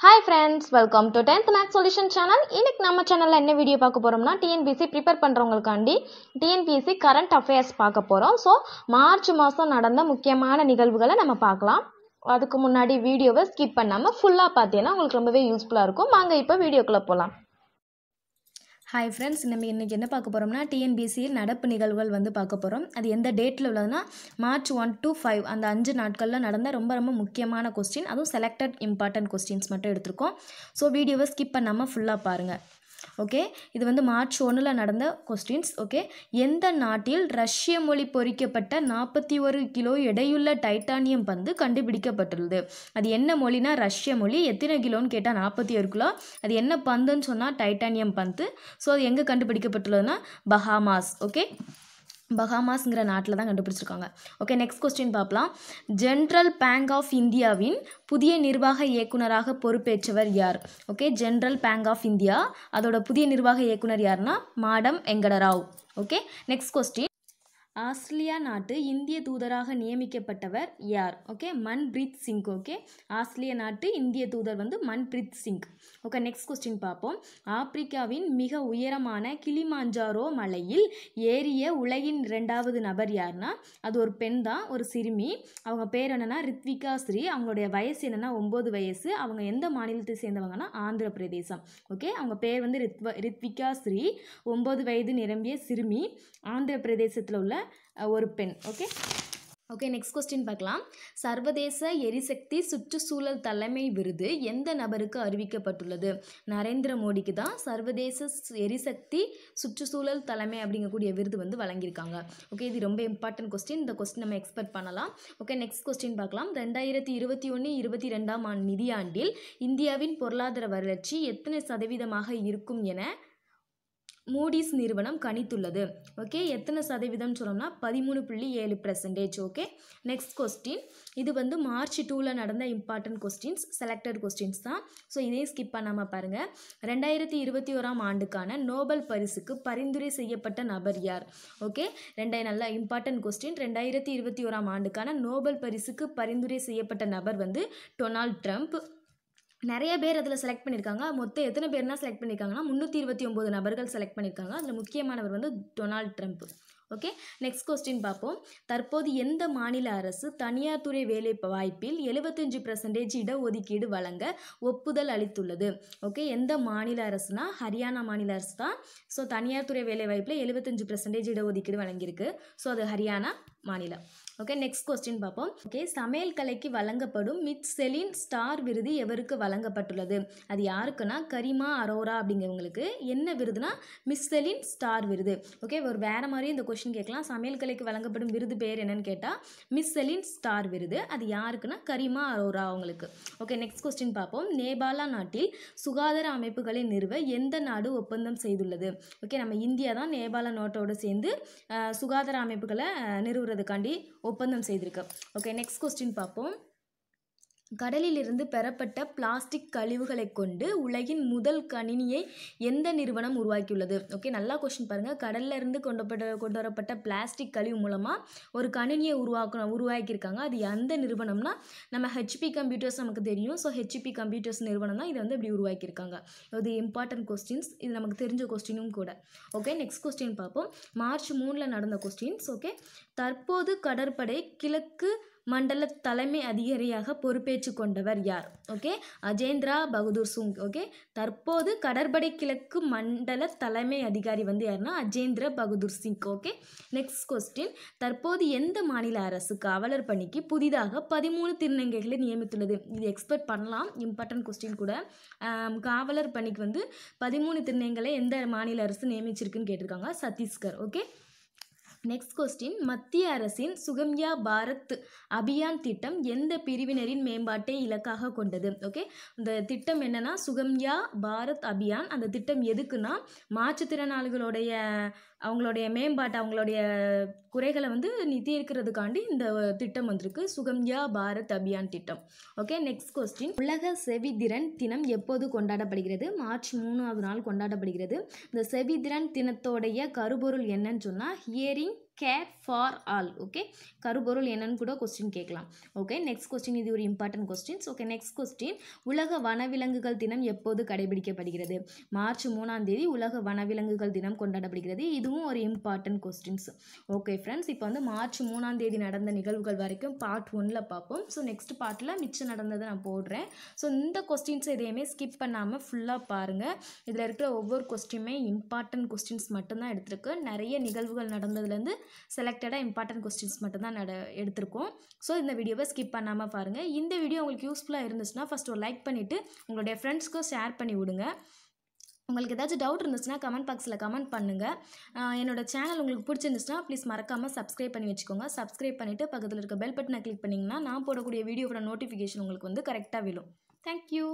Hi friends, welcome to 10th Math Solution channel. இன்னைக்கு நம்ம சேனல்ல என்ன வீடியோ பார்க்க போறோம்னா TNPSC ப்ரிப்பேர் பண்றவங்களுக்காண்டி TNPSC கரண்ட் அஃபேர்ஸ் பார்க்க போறோம். ஸோ மார்ச் மாதம் நடந்த முக்கியமான நிகழ்வுகளை நம்ம பார்க்கலாம். அதுக்கு முன்னாடி வீடியோவை ஸ்கிப் பண்ணாமல் ஃபுல்லாக பார்த்தீங்கன்னா உங்களுக்கு ரொம்பவே யூஸ்ஃபுல்லாக இருக்கும். வாங்க இப்போ வீடியோக்குள்ளே போகலாம். ஹாய் ஃப்ரெண்ட்ஸ், நம்ம இன்றைக்கி என்ன பார்க்க போகிறோம்னா டிஎன்பிசியில் நடப்பு நிகழ்வுகள் வந்து பார்க்க போகிறோம். அது எந்த டேட்டில் உள்ளதுன்னா மார்ச் 1 to 5 அந்த 5 நாட்களில் நடந்த ரொம்ப முக்கியமான கொஸ்டின், அதுவும் செலக்டட் இம்பார்ட்டன்ட் கொஸ்டின்ஸ் மட்டும் எடுத்திருக்கோம். ஸோ வீடியோவை ஸ்கிப் பண்ணாமல் ஃபுல்லாக பாருங்கள். ஓகே, இது வந்து மார்ச் 1 நடந்த கொஸ்டின்ஸ். ஓகே, எந்த நாட்டில் ரஷ்ய மொழி பொறிக்கப்பட்ட 41 கிலோ எடையுள்ள டைட்டானியம் பந்து கண்டுபிடிக்கப்பட்டுள்ளது? அது என்ன மொழினா ரஷ்ய மொழி. எத்தனை கிலோன்னு கேட்டால் 41 கிலோ. அது என்ன பந்துன்னு சொன்னால் டைட்டானியம் பந்து. ஸோ அது எங்கே கண்டுபிடிக்கப்பட்டுள்ளதுன்னா பஹாமாஸ். ஓகே, பஹாமாஸ்ங்கிற நாட்டில் தான் கண்டுபிடிச்சிருக்காங்க. ஓகே, நெக்ஸ்ட் கொஸ்டின் பார்க்கலாம். ஜென்ரல் பேங்க் ஆஃப் இந்தியாவின் புதிய நிர்வாக இயக்குனராக பொறுப்பேற்றவர் யார்? Okay, general bank of India அதோட புதிய நிர்வாக இயக்குனர் யாருன்னா madam Venkatarao. Okay, next question. Australia நாட்டு இந்திய தூதராக நியமிக்கப்பட்டவர் யார்? Okay, Manpreet Singh. Okay, Australia நாட்டு இந்திய தூதர் வந்து Manpreet Singh. Okay, next question பார்ப்போம். ஆப்பிரிக்காவின் மிக உயரமான கிளிமாஞ்சாரோ மலையில் ஏறிய உலகின் 2வது நபர் யாருன்னா அது ஒரு பெண் தான், ஒரு சிறுமி. அவங்க பேர் என்னன்னா ரித்விகா ஸ்ரீ. அவங்களுடைய வயசு என்னன்னா 9 வயசு. அவங்க எந்த மாநிலத்தை சேர்ந்தவங்கன்னா ஆந்திர பிரதேசம். ஓகே, அவங்க பேர் வந்து ரித்விகா ஸ்ரீ. 9 வயது நிரம்பிய சிறுமி, ஆந்திர பிரதேசத்தில் உள்ள ஒரு பெண். ஓகே ஓகே நெக்ஸ்ட் கொஸ்டின் பார்க்கலாம். சர்வதேச எரிசக்தி சுற்றுச்சூழல் தலைமை விருது எந்த நபருக்கு அறிவிக்கப்பட்டுள்ளது? நரேந்திர மோடிக்கு தான் சர்வதேச எரிசக்தி சுற்றுச்சூழல் தலைமை அப்படிங்கக்கூடிய விருது வந்து வழங்கியிருக்காங்க. ஓகே, இது ரொம்ப இம்பார்ட்டன்ட் கொஸ்டின். இந்த கொஸ்டின் நம்ம எக்ஸ்பெக்ட் பண்ணலாம். ஓகே, நெக்ஸ்ட் கொஸ்டின் பார்க்கலாம். 2021-22 நிதியாண்டில் இந்தியாவின் பொருளாதார வளர்ச்சி எத்தனை சதவீதமாக இருக்கும் என மூடிஸ் நிறுவனம் கணித்துள்ளது? ஓகே, எத்தனை சதவீதம் சொன்னோம்னா 13.7%. Okay, next question. இது வந்து மார்ச் 2 நடந்த இம்பார்ட்டன்ட் கொஸ்டின்ஸ், செலக்டட் கொஸ்டின்ஸ் தான். ஸோ இதையும் ஸ்கிப் பண்ணாமல் பாருங்கள். 2021 ஆண்டுக்கான நோபல் பரிசுக்கு பரிந்துரை செய்யப்பட்ட நபர் யார்? ஓகே, நல்ல இம்பார்ட்டன்ட் கொஸ்டின். 2021 ஆண்டுக்கான நோபல் பரிசுக்கு பரிந்துரை செய்யப்பட்ட நபர் வந்து டொனால்ட் ட்ரம்ப். நிறைய பேர் அதில் செலக்ட் பண்ணியிருக்காங்க. மொத்தம் எத்தனை பேர்னா செலக்ட் பண்ணியிருக்காங்கன்னா 329 நபர்கள் செலக்ட் பண்ணியிருக்காங்க. அதில் முக்கியமானவர் வந்து Donald Trump. Okay, next question பார்ப்போம். தற்போது எந்த மாநில அரசு தனியார் துறை வேலை வாய்ப்பில் 75% இடஒதுக்கீடு வழங்க ஒப்புதல் அளித்துள்ளது? ஓகே, எந்த மாநில அரசுனா ஹரியானா மாநில அரசு தான். ஸோ தனியார் துறை வேலை வாய்ப்பில் 75% இடஒதுக்கீடு வழங்கியிருக்கு. ஸோ அது ஹரியானா மாநிலம். ஓகே, நெக்ஸ்ட் கொஸ்டின் பார்ப்போம். ஓகே, சமையல் கலைக்கு வழங்கப்படும் மிச்செலின் ஸ்டார் விருது எவருக்கு வழங்கப்பட்டுள்ளது? அது யாருக்குன்னா கரிமா அரோரா அப்படிங்கிறவங்களுக்கு. என்ன விருதுனா மிச்செலின் ஸ்டார் விருது. ஓகே, ஒரு வேற மாதிரி இந்த கொஸ்டின் கேட்கலாம். சமையல் கலைக்கு வழங்கப்படும் விருது பேர் என்னன்னு கேட்டால் மிச்செலின் ஸ்டார் விருது. அது யாருக்குன்னா கரிமா அரோரா அவங்களுக்கு. ஓகே, நெக்ஸ்ட் கொஸ்டின் பார்ப்போம். நேபாள நாட்டில் சுகாதார அமைப்புகளை நிறுவ எந்த நாடு ஒப்பந்தம் செய்துள்ளது? ஓகே, நம்ம இந்தியா தான் நேபாள நாட்டோடு சேர்ந்து சுகாதார அமைப்புகளை நிறுவுறதுக்காண்டி ஒப்பந்தம் செய்திருக்கு. ஓகே, நெக்ஸ்ட் கொஸ்டின் பார்ப்போம். கடலிலிருந்து பெறப்பட்ட பிளாஸ்டிக் கழிவுகளை கொண்டு உலகின் முதல் கணினியை எந்த நிறுவனம் உருவாக்கியுள்ளது? ஓகே, நல்லா கொஸ்டின் பாருங்கள். கடல்ல இருந்து கொண்டு வரப்பட்ட பிளாஸ்டிக் கழிவு மூலமாக ஒரு கணினியை உருவாக்கியிருக்காங்க. அது எந்த நிறுவனம்னா நம்ம ஹெச்பி கம்ப்யூட்டர்ஸ் நமக்கு தெரியும். ஸோ ஹெச்பி கம்ப்யூட்டர்ஸ் நிறுவனம் தான் இதை வந்து இப்படி உருவாக்கியிருக்காங்க. இது இம்பார்ட்டன்ட் கொஸ்டின்ஸ், இது நமக்கு தெரிஞ்ச கொஸ்டினும் கூட. ஓகே, நெக்ஸ்ட் கொஸ்டின் பார்ப்போம். மார்ச் 3 நடந்த கொஸ்டின்ஸ். ஓகே, தற்போது கடற்படை கிழக்கு மண்டல தலைமை அதிகாரியாக பொறுப்பேற்று கொண்டவர் யார்? ஓகே, அஜேந்திரா பகதூர் சிங். ஓகே, தற்போது கடற்படை கிழக்கு மண்டல தலைமை அதிகாரி வந்து யாருன்னா Ajendra Bahadur Singh. Okay, next question. தற்போது எந்த மாநில அரசு காவலர் பணிக்கு புதிதாக 13 திருநங்கைகளை நியமித்துள்ளது? இது எக்ஸ்பெக்ட் பண்ணலாம், இம்பார்ட்டன்ட் கொஸ்டின் கூட. காவலர் பணிக்கு வந்து 13 திருநங்கைகளை எந்த மாநில அரசு நியமிச்சிருக்குன்னு கேட்டிருக்காங்க. சத்தீஸ்கர். Okay, next question. மத்திய அரசின் சுகம்யா பாரத் அபியான் திட்டம் எந்த பிரிவினரின் மேம்பாட்டை இலக்காக கொண்டது? ஓகே, இந்த திட்டம் என்னன்னா சுகம்யா பாரத் அபியான். அந்த திட்டம் எதுக்குன்னா மாற்றுத்திறனாளிகளுடைய அவங்களுடைய மேம்பாட்டை, அவங்களுடைய குறைகளை வந்து தீர்க்கிறதுக்காண்டி இந்த திட்டம் வந்திருக்கு, சுகம்யா பாரத் அபியான் திட்டம். Okay, next question. உலக செவித்திறன் தினம் எப்போது கொண்டாடப்படுகிறது? மார்ச் 3வது நாள் கொண்டாடப்படுகிறது. இந்த செவித்திறன் தினத்தோடைய கருப்பொருள் என்னன்னு சொன்னால் hearing care for all. Okay, கருப்பொருள் என்னன்னு கூட கொஸ்டின் கேட்கலாம். ஓகே, நெக்ஸ்ட் கொஸ்டின், இது ஒரு important questions. Okay, next question, உலக வனவிலங்குகள் தினம் எப்போது கடைபிடிக்கப்படுகிறது? மார்ச் 3ஆம் தேதி உலக வனவிலங்குகள் தினம் கொண்டாடப்படுகிறது. இதுவும் ஒரு இம்பார்ட்டன்ட் கொஸ்டின்ஸ். ஓகே ஃப்ரெண்ட்ஸ், இப்போ வந்து மார்ச் 3ஆம் தேதி நடந்த நிகழ்வுகள் வரைக்கும் பார்ட் 1ல் பார்ப்போம். ஸோ நெக்ஸ்ட் பார்ட்டில் மிச்சம் நடந்ததை நான் போடுறேன். ஸோ இந்த கொஸ்டின்ஸ் எதையுமே ஸ்கிப் பண்ணாமல் ஃபுல்லாக பாருங்கள். இதில் இருக்கிற ஒவ்வொரு கொஸ்டினுமே இம்பார்ட்டன்ட் கொஸ்டின்ஸ் மட்டும்தான் எடுத்திருக்கு. நிறைய நிகழ்வுகள் நடந்ததுலேருந்து செலக்டடாக இம்பார்ட்டன்ட் கொஸ்டின்ஸ் மட்டும்தான் எடுத்திருக்கோம். ஸோ இந்த வீடியோவை ஸ்கிப் பண்ணாமல் பாருங்கள். இந்த வீடியோ உங்களுக்கு யூஸ்ஃபுல்லாக இருந்துச்சுன்னா ஃபஸ்ட் ஒரு லைக் பண்ணிவிட்டு உங்களுடைய ஃப்ரெண்ட்ஸ்க்கும் ஷேர் பண்ணி விடுங்க. உங்களுக்கு ஏதாச்சும் டவுட் இருந்துச்சுன்னா கமெண்ட் பாக்ஸில் கமெண்ட் பண்ணுங்கள். என்னோட சேனல் உங்களுக்கு பிடிச்சிருந்துச்சுன்னா ப்ளீஸ் மறக்காமல் சப்ஸ்கிரைப் பண்ணி வச்சுக்கோங்க. சப்ஸ்கிரைப் பண்ணிவிட்டு பக்கத்தில் இருக்க பெல் பட்டனை கிளிக் பண்ணிங்கன்னா நான் போடக்கூடிய வீடியோவோட நோட்டிஃபிகேஷன் உங்களுக்கு வந்து கரெக்டாக விழும். தேங்க்யூ.